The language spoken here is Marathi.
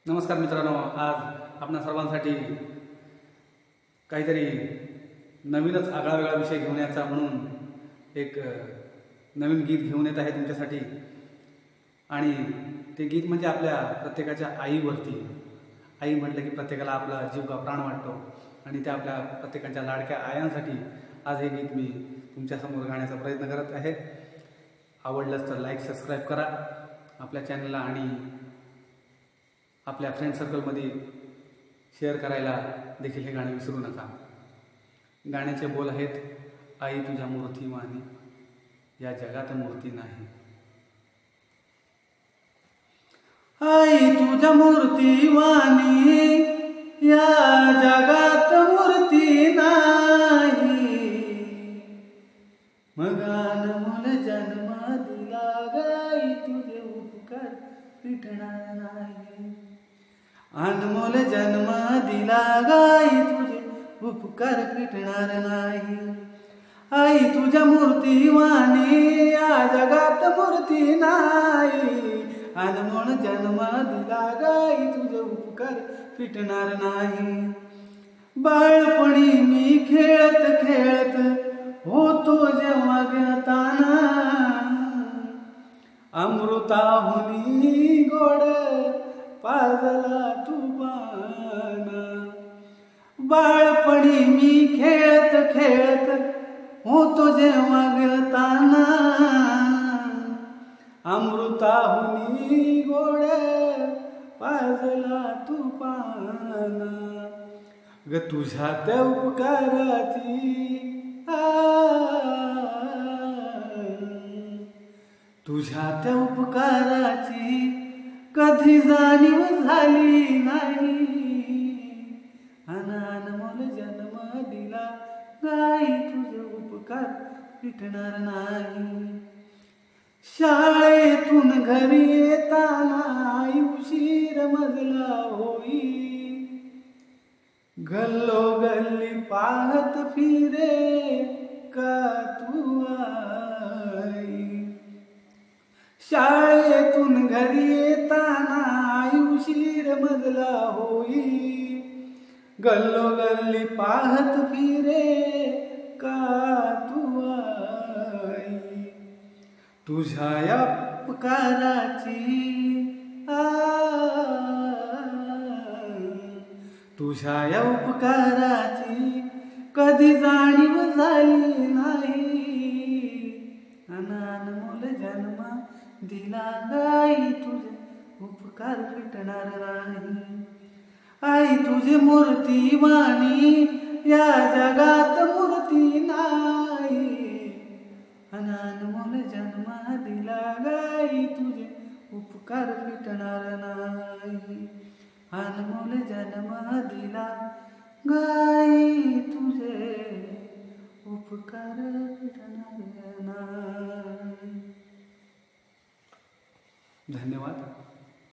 नमस्कार मित्रांनो, आज आपणा सर्वांसाठी काहीतरी नवीनच आगळा वेगळा विषय घेऊन यायचा म्हणून एक नवीन गीत घेऊन येत आहे तुमच्यासाठी। आणि ते गीत म्हणजे आपल्या प्रत्येकाच्या आईवरती। आई म्हटलं की प्रत्येकाला आपला जीव का प्राण वाटतो आणि त्या आपल्या प्रत्येकाच्या लाडक्या आयांसाठी आज हे गीत मी तुमच्यासमोर गाण्याचा प्रयत्न करत आहे। आवडलंच तर लाईक सबस्क्राईब करा आपल्या चॅनलला आणि आपल्या फ्रेंड सर्कलमध्ये शेअर करायला देखील हे गाणं विसरू नका। गाण्याचे बोल आहेत, आई तुझ्या मूर्तीवाणी या जगात मूर्ती नाही। आई तुझ्या मूर्तीवाणी या जगात मूर्ती नाही। मग अनमोल जन्म दिला गाई तुझे उपकार फिटणार नाही। अनमोल जन्म दिला गाई तुझे उपकार फिटणार नाही। आई तुझ्या मूर्तीवाणी या जगात मूर्ती नाही। अनमोल जन्म दिला गाई तुझे उपकार फिटणार नाही। बाळपणी मी खेळत खेळत होतो जेव्हा गताना, अमृताहुनी गोड पाजला तुबाना। बाळपणी मी खेळत खेळत होतो जेव्हा गताना, अमृताहुनी गोड पाजला तुबाना। ग तुझ्या त्या उपकाराची तुझ्या त्या उपकाराची कधी जाणीव झाली नाही। अनमोल जन्म दिला गाई तुझे उपकार फिटणार नाही। शाळेतून घरी येताना आई उशीर मजला होई, गल्लोगल्ली पाहत फिरे का तू आई। शाळेतून घरी येताना आई उशीर मजला होई, गल्लोगल्ली पाहत फिरे का तू आई। तुझ्या या उपकाराची तुझ्या या उपकाराची कधी जाणीव झाली नाही। अनमोल जन्म दिला गाई तुझे उपकार फिटणार नाही। आई तुझी मूर्तीवाणी या जगात मूर्ती नाही। अनमोल जन्म दिला गाई तुझे उपकार फिटणार नाही। अनमोल जन्म दिला गाई तुझे उपकार फिटणार नाही। धन्यवाद।